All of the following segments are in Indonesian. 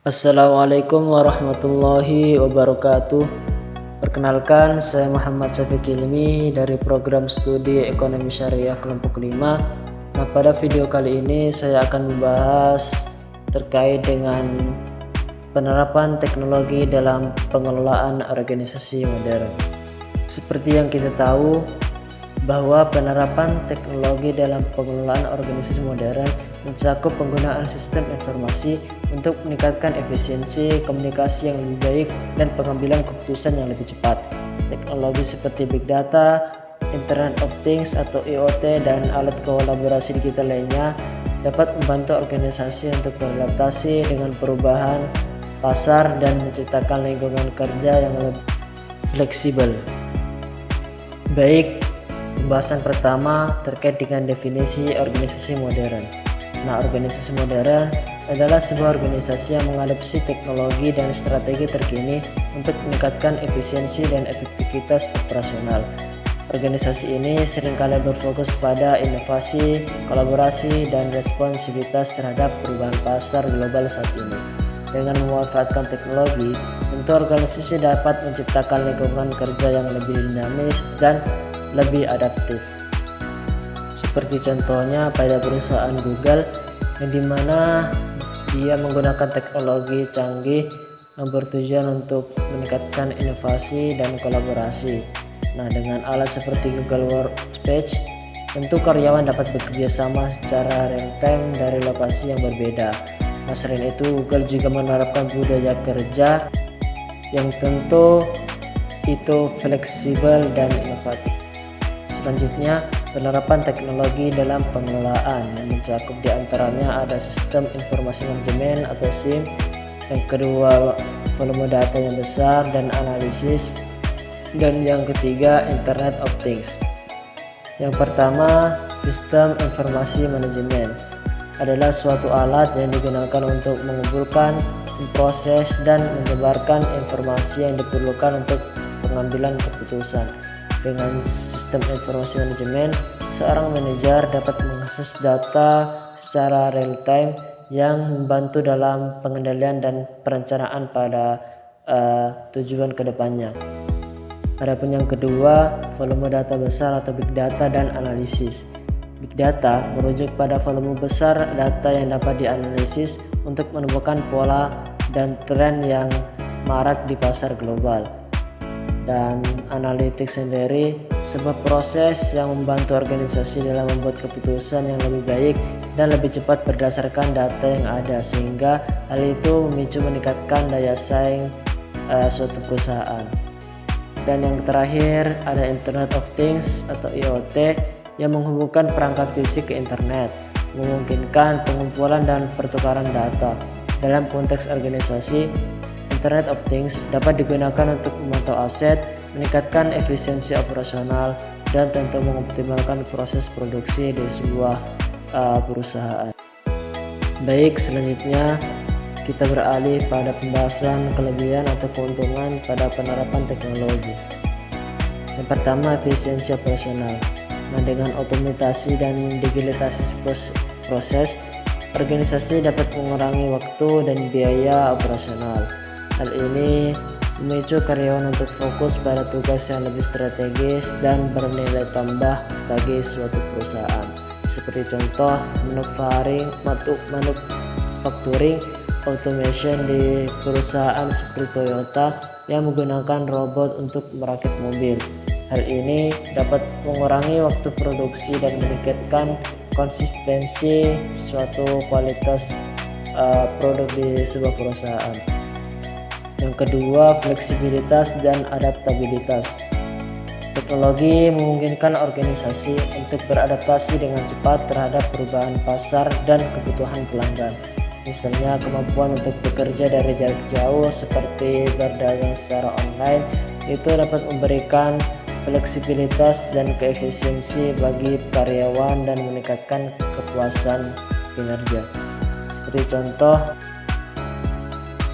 Assalamualaikum warahmatullahi wabarakatuh. Perkenalkan, saya Muhammad Syafiq Ilmi dari program studi Ekonomi Syariah kelompok 5. Nah, pada video kali ini saya akan membahas terkait dengan penerapan teknologi dalam pengelolaan organisasi modern. Seperti yang kita tahu, bahwa penerapan teknologi dalam pengelolaan organisasi modern mencakup penggunaan sistem informasi untuk meningkatkan efisiensi, komunikasi yang lebih baik, dan pengambilan keputusan yang lebih cepat. Teknologi seperti Big Data, Internet of Things atau IoT, dan alat kolaborasi digital lainnya dapat membantu organisasi untuk beradaptasi dengan perubahan pasar dan menciptakan lingkungan kerja yang lebih fleksibel. Baik, pembahasan pertama terkait dengan definisi organisasi modern. Nah, organisasi modern adalah sebuah organisasi yang mengadopsi teknologi dan strategi terkini untuk meningkatkan efisiensi dan efektivitas operasional. Organisasi ini seringkali berfokus pada inovasi, kolaborasi, dan responsivitas terhadap perubahan pasar global saat ini. Dengan memanfaatkan teknologi, tentu organisasi dapat menciptakan lingkungan kerja yang lebih dinamis dan lebih adaptif. Seperti contohnya pada perusahaan Google, yang dimana dia menggunakan teknologi canggih yang bertujuan untuk meningkatkan inovasi dan kolaborasi. Nah, dengan alat seperti Google Workspace, tentu karyawan dapat bekerja sama secara real time dari lokasi yang berbeda. Nah, selain itu Google juga menerapkan budaya kerja yang tentu itu fleksibel dan inovatif. Selanjutnya, penerapan teknologi dalam pengelolaan yang mencakup diantaranya ada sistem informasi manajemen atau SIM, yang kedua volume data yang besar dan analisis, dan yang ketiga Internet of Things. Yang pertama, sistem informasi manajemen adalah suatu alat yang digunakan untuk mengumpulkan, memproses, dan menyebarkan informasi yang diperlukan untuk pengambilan keputusan. Dengan sistem informasi manajemen, seorang manajer dapat mengakses data secara real time yang membantu dalam pengendalian dan perencanaan pada tujuan kedepannya. Adapun yang kedua, volume data besar atau big data dan analisis. Big data merujuk pada volume besar data yang dapat dianalisis untuk menemukan pola dan tren yang marak di pasar global. Dan analytics sendiri sebuah proses yang membantu organisasi dalam membuat keputusan yang lebih baik dan lebih cepat berdasarkan data yang ada, sehingga hal itu memicu meningkatkan daya saing suatu perusahaan. Dan yang terakhir ada Internet of Things atau IoT yang menghubungkan perangkat fisik ke internet, memungkinkan pengumpulan dan pertukaran data. Dalam konteks organisasi, Internet of Things dapat digunakan untuk memantau aset, meningkatkan efisiensi operasional, dan tentu mengoptimalkan proses produksi di sebuah perusahaan. Baik, selanjutnya kita beralih pada pembahasan kelebihan atau keuntungan pada penerapan teknologi. Yang pertama, efisiensi operasional. Nah, dengan otomatisasi dan digitalisasi proses, organisasi dapat mengurangi waktu dan biaya operasional. Hal ini memicu karyawan untuk fokus pada tugas yang lebih strategis dan bernilai tambah bagi suatu perusahaan. Seperti contoh manufacturing automation di perusahaan seperti Toyota yang menggunakan robot untuk merakit mobil. Hal ini dapat mengurangi waktu produksi dan meningkatkan konsistensi suatu kualitas produk di sebuah perusahaan. Yang kedua, fleksibilitas dan adaptabilitas. Teknologi memungkinkan organisasi untuk beradaptasi dengan cepat terhadap perubahan pasar dan kebutuhan pelanggan. Misalnya kemampuan untuk bekerja dari jarak jauh seperti berdagang secara online itu dapat memberikan fleksibilitas dan keefisiensi bagi karyawan dan meningkatkan kepuasan kinerja. Seperti contoh,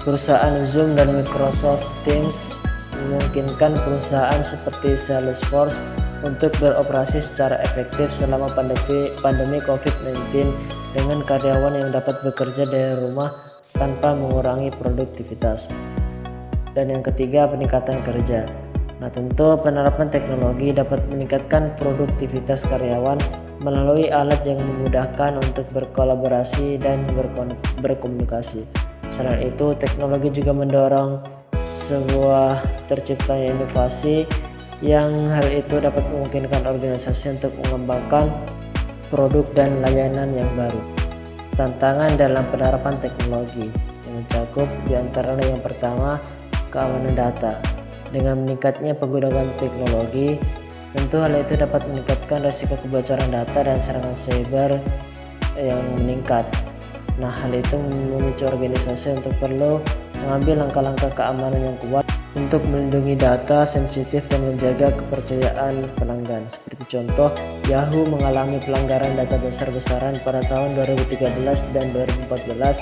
perusahaan Zoom dan Microsoft Teams memungkinkan perusahaan seperti Salesforce untuk beroperasi secara efektif selama pandemi COVID-19 dengan karyawan yang dapat bekerja dari rumah tanpa mengurangi produktivitas. Dan yang ketiga, peningkatan kerja. Nah, tentu penerapan teknologi dapat meningkatkan produktivitas karyawan melalui alat yang memudahkan untuk berkolaborasi dan berkomunikasi. Selain itu, teknologi juga mendorong sebuah terciptanya inovasi yang hal itu dapat memungkinkan organisasi untuk mengembangkan produk dan layanan yang baru. Tantangan dalam penerapan teknologi yang mencakup diantaranya yang pertama, keamanan data. Dengan meningkatnya penggunaan teknologi, tentu hal itu dapat meningkatkan risiko kebocoran data dan serangan cyber yang meningkat. Nah, hal itu memicu organisasi untuk perlu mengambil langkah-langkah keamanan yang kuat untuk melindungi data sensitif dan menjaga kepercayaan pelanggan. Seperti contoh, Yahoo mengalami pelanggaran data besar-besaran pada tahun 2013 dan 2014,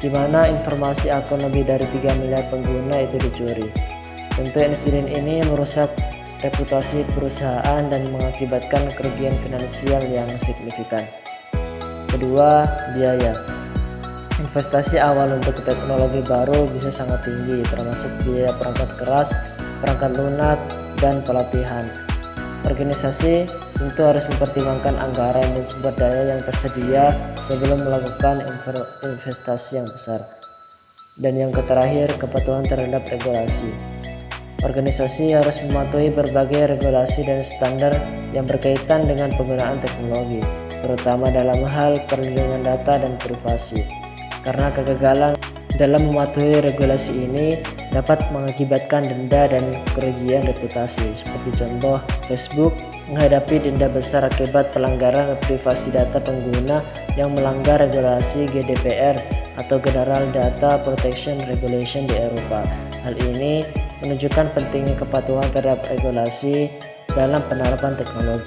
di mana informasi akun lebih dari 3 miliar pengguna itu dicuri. Tentu insiden ini merusak reputasi perusahaan dan mengakibatkan kerugian finansial yang signifikan. Kedua, biaya. Investasi awal untuk teknologi baru bisa sangat tinggi, termasuk biaya perangkat keras, perangkat lunak, dan pelatihan. Organisasi tentu harus mempertimbangkan anggaran dan sumber daya yang tersedia sebelum melakukan investasi yang besar. Dan yang terakhir, kepatuhan terhadap regulasi. Organisasi harus mematuhi berbagai regulasi dan standar yang berkaitan dengan penggunaan teknologi, terutama dalam hal perlindungan data dan privasi. Karena kegagalan dalam mematuhi regulasi ini dapat mengakibatkan denda dan kerugian reputasi. Seperti contoh, Facebook menghadapi denda besar akibat pelanggaran privasi data pengguna yang melanggar regulasi GDPR atau General Data Protection Regulation di Eropa. Hal ini menunjukkan pentingnya kepatuhan terhadap regulasi dalam penerapan teknologi.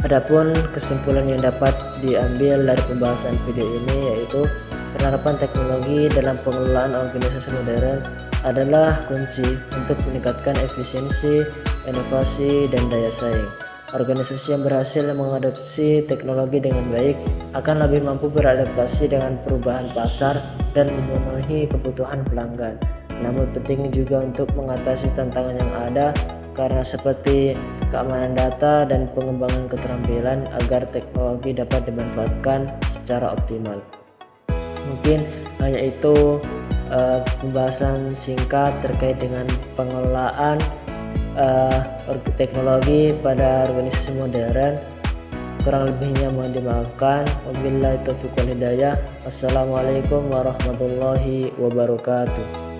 Adapun kesimpulan yang dapat diambil dari pembahasan video ini yaitu penerapan teknologi dalam pengelolaan organisasi modern adalah kunci untuk meningkatkan efisiensi, inovasi, dan daya saing. Organisasi yang berhasil mengadopsi teknologi dengan baik akan lebih mampu beradaptasi dengan perubahan pasar dan memenuhi kebutuhan pelanggan. Namun penting juga untuk mengatasi tantangan yang ada karena seperti keamanan data dan pengembangan keterampilan agar teknologi dapat dimanfaatkan secara optimal. Mungkin hanya itu pembahasan singkat terkait dengan pengelolaan teknologi pada organisasi modern. Kurang lebihnya mohon dimaafkan. Wabillahi taufiq wal hidayah. Wassalamualaikum warahmatullahi wabarakatuh.